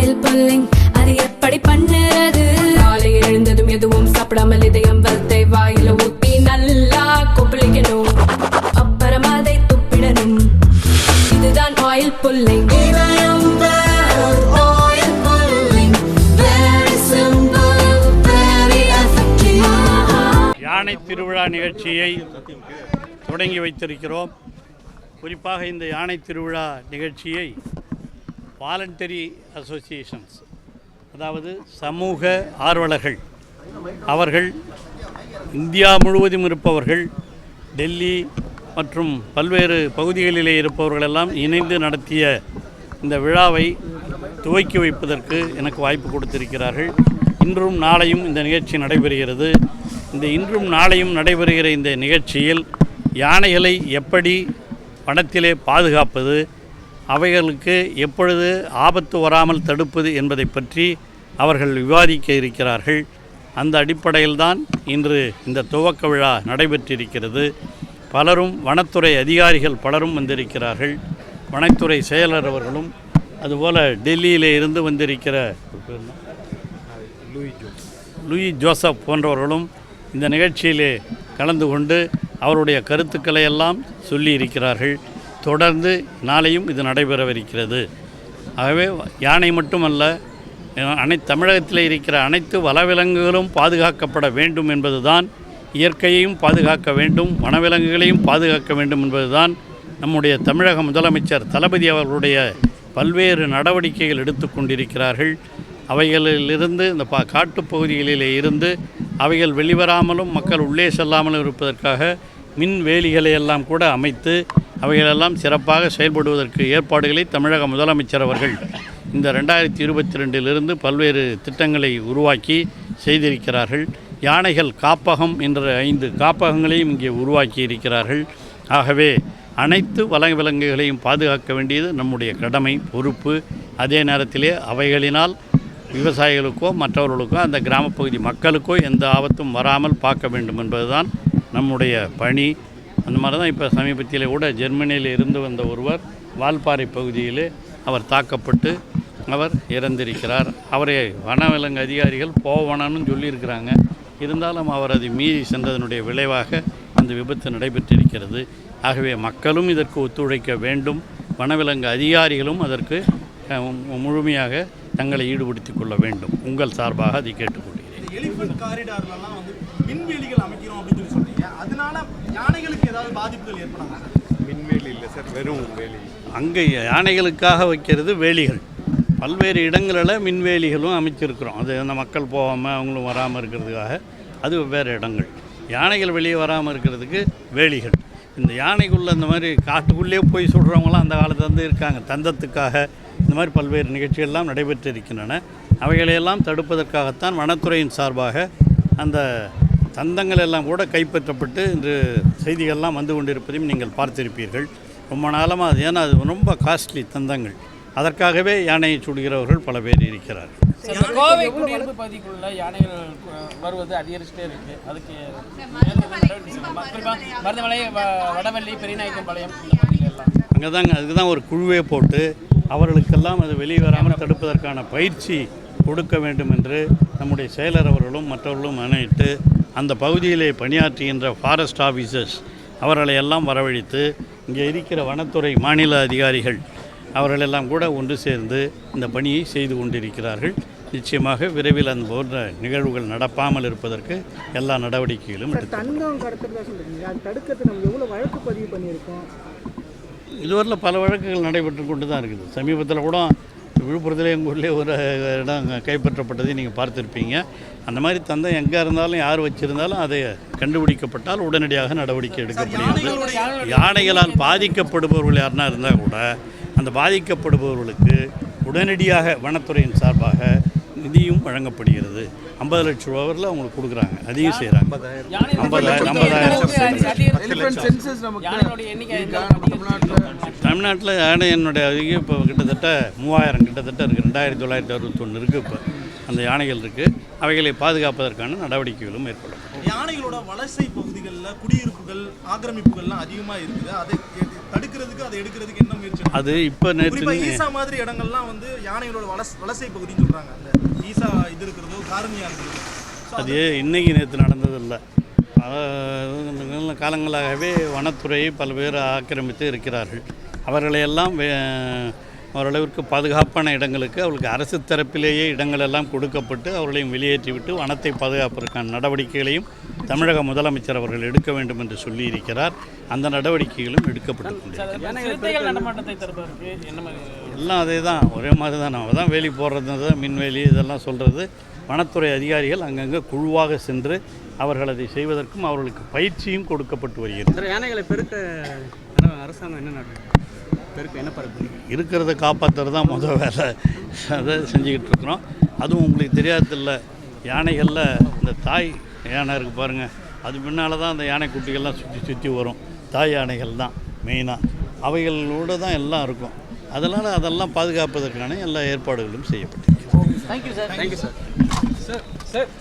Oil pulling அது எப்படி பண்ணுறது? காலையில் எழுந்ததும் எதுவும் சாப்பிடாமல் இதயம் வளத்தை வாயில ஊத்தி நல்லா கொப்பளிக்கணும், அப்புறம் அதை துப்பிடணும். இதுதான் ஆயில் புல்லிங். யானை திருவிழா நிகழ்ச்சியை தொடங்கி வைத்திருக்கிறோம். குறிப்பாக இந்த யானை திருவிழா நிகழ்ச்சியை வாலண்டரி அசோசியேஷன்ஸ், அதாவது சமூக ஆர்வலர்கள், அவர்கள் இந்தியா முழுவதும் இருப்பவர்கள், டெல்லி மற்றும் பல்வேறு பகுதிகளிலே இருப்பவர்களெல்லாம் இணைந்து நடத்திய இந்த விழாவை துவக்கி வைப்பதற்கு எனக்கு வாய்ப்பு கொடுத்திருக்கிறார்கள். இன்றும் நாளையும் இந்த நிகழ்ச்சி நடைபெறுகிறது. இந்த இன்றும் நாளையும் நடைபெறுகிற இந்த நிகழ்ச்சியில் யானைகளை எப்படி வனத்திலே பாதுகாப்பது, அவைகளுக்கு எப்பொழுது ஆபத்து வராமல் தடுப்பது என்பதை பற்றி அவர்கள் விவாதிக்க இருக்கிறார்கள். அந்த அடிப்படையில்தான் இன்று இந்த துவக்க விழா நடைபெற்றிருக்கிறது. பலரும் வனத்துறை அதிகாரிகள் பலரும் வந்திருக்கிறார்கள். வனத்துறை செயலர் அவர்களும், அதுபோல் டெல்லியிலே இருந்து வந்திருக்கிற லூயி ஜோசப் போன்றவர்களும் இந்த நிகழ்ச்சியிலே கலந்து கொண்டு அவருடைய கருத்துக்களை எல்லாம் சொல்லியிருக்கிறார்கள். தொடர்ந்து நாளையும் இது நடைபெறவிருக்கிறது. ஆகவே யானை மட்டுமல்ல, தமிழகத்தில் இருக்கிற அனைத்து வனவிலங்குகளும் பாதுகாக்கப்பட வேண்டும் என்பதுதான், இயற்கையையும் பாதுகாக்க வேண்டும், வனவிலங்குகளையும் பாதுகாக்க வேண்டும் என்பதுதான் நம்முடைய தமிழக முதலமைச்சர் தளபதி அவர்களுடைய பல்வேறு நடவடிக்கைகள் எடுத்து கொண்டிருக்கிறார்கள். அவைகளிலிருந்து இந்த காட்டுப்பகுதிகளிலே இருந்து அவைகள் வெளிவராமலும் மக்கள் உள்ளே செல்லாமலும் இருப்பதற்காக மின் வேலிகளை எல்லாம் கூட அமைத்து அவைகளெல்லாம் சிறப்பாக செயல்படுவதற்கு ஏற்பாடுகளை தமிழக முதலமைச்சர் அவர்கள் இந்த 2022 பல்வேறு திட்டங்களை உருவாக்கி செய்திருக்கிறார்கள். யானைகள் காப்பகம் என்ற 5 காப்பகங்களையும் இங்கே உருவாக்கி இருக்கிறார்கள். ஆகவே அனைத்து வனவிலங்குகளையும் பாதுகாக்க வேண்டியது நம்முடைய கடமை, பொறுப்பு. அதே நேரத்திலே அவைகளினால் விவசாயிகளுக்கோ மற்றவர்களுக்கோ அந்த கிராமப்பகுதி மக்களுக்கோ எந்த ஆபத்தும் வராமல் பார்க்க வேண்டும் என்பதுதான் நம்முடைய பணி. அந்த மாதிரி தான் இப்போ சமீபத்தில் கூட ஜெர்மனியில் இருந்து வந்த ஒருவர் வால்பாறை பகுதியில் அவர் தாக்கப்பட்டு அவர் இறந்திருக்கிறார். அவரை வனவிலங்கு அதிகாரிகள் போவனன்னு சொல்லியிருக்கிறாங்க. இருந்தாலும் அவர் அதை மீறி சென்றதனுடைய விளைவாக அந்த விபத்து நடைபெற்றிருக்கிறது. ஆகவே மக்களும் இதற்கு ஒத்துழைக்க வேண்டும், வனவிலங்கு அதிகாரிகளும் அதற்கு முழுமையாக தங்களை ஈடுபடுத்திக் கொள்ள வேண்டும். உங்கள் சார்பாக அதை கேட்டுக்கொள்கிறேன். எலிஃபண்ட் காரிடார்லாம் வந்து மின்வேலிகள் அமைக்கிறோம் அப்படின்னு சொல்றீங்க, அதனால யானைகளுக்கு ஏதாவது பாதிப்புகள் ஏற்படாதா? மின்வேலி இல்லை சார், வெறும் வேலி. அங்கே யானைகளுக்காக வைக்கிறது வேலிகள், பல்வேறு இடங்களில் மின்வேலிகளும் அமைச்சிருக்கிறோம். அது அந்த மக்கள் போகாமல் அவங்களும் வராமல் இருக்கிறதுக்காக அது வெவ்வேறு இடங்கள். யானைகள் வெளியே வராமல் இருக்கிறதுக்கு வேலிகள். இந்த யானைக்குள்ளே இந்த மாதிரி காட்டுக்குள்ளே போய் சொல்கிறவங்களாம் அந்த காலத்தில் வந்து இருக்காங்க. தந்தத்துக்காக இந்த மாதிரி பல்வேறு நிகழ்ச்சிகள்லாம் நடைபெற்றிருக்கின்றன. அவைகளையெல்லாம் தடுப்பதற்காகத்தான் வனத்துறையின் சார்பாக அந்த தந்தங்கள் எல்லாம் கூட கைப்பற்றப்பட்டு இன்று செய்திகள்லாம் வந்து கொண்டிருப்பதையும் நீங்கள் பார்த்திருப்பீர்கள். ரொம்ப நாளமாக அது, ஏன்னா அது ரொம்ப காஸ்ட்லி தந்தங்கள், அதற்காகவே யானையை சுடுகிறவர்கள் பல பேர் இருக்கிறார்கள். கோவை குடியிருப்பு பகுதிக்குள்ள யானைகள் வருவது அதிகரிச்சுட்டே இருக்குது. அதுக்கு மருதமலை, வடவள்ளி, பெரியநாயக்கம்பாளையம் அங்கே தாங்க, அதுக்கு தான் ஒரு குழுவே போட்டு அவர்களுக்கெல்லாம் அது வெளியே வராமல் தடுப்பதற்கான பயிற்சி கொடுக்க வேண்டும் என்று நம்முடைய செயலர் அவர்களும் மற்றவர்களும் நினைத்து அந்த பகுதியிலே பணியாற்றுகின்ற ஃபாரஸ்ட் ஆஃபீஸர்ஸ் அவர்களை எல்லாம் வரவழைத்து இங்கே இருக்கிற வனத்துறை மாநில அதிகாரிகள் அவர்களெல்லாம் கூட ஒன்று சேர்ந்து இந்த பணியை செய்து கொண்டிருக்கிறார்கள். நிச்சயமாக விரைவில் அந்த போன்ற நிகழ்வுகள் நடப்பாமல் இருப்பதற்கு எல்லா நடவடிக்கைகளும் இதுவரையில் பல வழக்குகள் நடைபெற்று கொண்டு தான் இருக்குது. சமீபத்தில் கூட விழுப்புரத்தில் எங்கள் ஊர்லேயே ஒரு இடம் கைப்பற்றப்பட்டதை நீங்கள் பார்த்துருப்பீங்க. அந்த மாதிரி தந்தம் எங்கே இருந்தாலும் யார் வச்சுருந்தாலும் அதை கண்டுபிடிக்கப்பட்டால் உடனடியாக நடவடிக்கை எடுக்கப்படுகிறது. யானைகளால் பாதிக்கப்படுபவர்கள் யாருன்னா இருந்தால் கூட அந்த பாதிக்கப்படுபவர்களுக்கு உடனடியாக வனத்துறையின் சார்பாக நிதியும் வழங்கப்படுகிறது. 50 லட்சம் ரூபாவில் அவங்களுக்கு கொடுக்குறாங்க, அதையும் செய்கிறாங்க. 50,000 தமிழ்நாட்டில் யானை என்னுடைய அதிகம் இப்போ கிட்டத்தட்ட 3000 கிட்டத்தட்ட இருக்குது. 2961 இருக்குது. இப்போ அந்த யானைகள் இருக்குது. அவைகளை பாதுகாப்பதற்கான நடவடிக்கைகளும் ஏற்படும். யானைகளோட வலசை பகுதிகளில் குடியிருப்புகள், ஆக்கிரமிப்புகள்லாம் அதிகமாக இருக்குது. அதை தடுக்கிறதுக்கு அதை எடுக்கிறதுக்கு என்ன முயற்சி? அது இப்போ குறிப்பா நேற்று ஈசா மாதிரி இடங்கள்லாம் வந்து யானைகளோட வலசை பகுதின்னு சொல்றாங்க. அந்த ஈசா இது இருக்கிறதோ காரணியா இருக்கிறது. அது இன்னைக்கு நேற்று நடந்ததில்லை. நல்ல காலங்களாகவே வனத்துறையை பல பேர் ஆக்கிரமித்து இருக்கிறார்கள். அவர்களையெல்லாம் ஓரளவிற்கு பாதுகாப்பான இடங்களுக்கு அவர்களுக்கு அரசு தரப்பிலேயே இடங்கள் எல்லாம் கொடுக்கப்பட்டு அவர்களையும் வெளியேற்றிவிட்டு வனத்தை பாதுகாப்பதற்கான நடவடிக்கைகளையும் தமிழக முதலமைச்சர் அவர்கள் எடுக்க வேண்டும் என்று சொல்லியிருக்கிறார். அந்த நடவடிக்கைகளும் எடுக்கப்பட்டு சிறுத்தைகள் நடமாட்டத்தை தடுப்பதற்கு என்ன மாதிரி? எல்லாம் அதே தான், ஒரே மாதிரி தான். நம்ம தான் வேலி போடுறது, மின்வேலி இதெல்லாம் சொல்கிறது. வனத்துறை அதிகாரிகள் அங்கங்கே குழுவாக சென்று அவர்கள் அதை செய்வதற்கும் அவர்களுக்கு பயிற்சியும் கொடுக்கப்பட்டு வருகிறது. யானைகளை பெருக்க அரசாங்கம் என்ன பெருக்க என்ன பரப்பு இருக்கிறத காப்பாற்றுறது தான் முதல் வேலை. அதை செஞ்சுக்கிட்டு இருக்கிறோம். அதுவும் உங்களுக்கு தெரியாதில்ல, யானைகளில் இந்த தாய் யானை இருக்குது பாருங்கள், அது பின்னால் தான் அந்த யானை குட்டிகள்லாம் சுற்றி சுற்றி வரும். தாய் யானைகள் தான் மெயினாக, அவைகளோடு தான் எல்லாம் இருக்கும். அதனால் அதெல்லாம் பாதுகாப்பதற்கான எல்லா ஏற்பாடுகளும் செய்யப்பட்டிருக்கு. Thank you sir. Thank you sir. Sir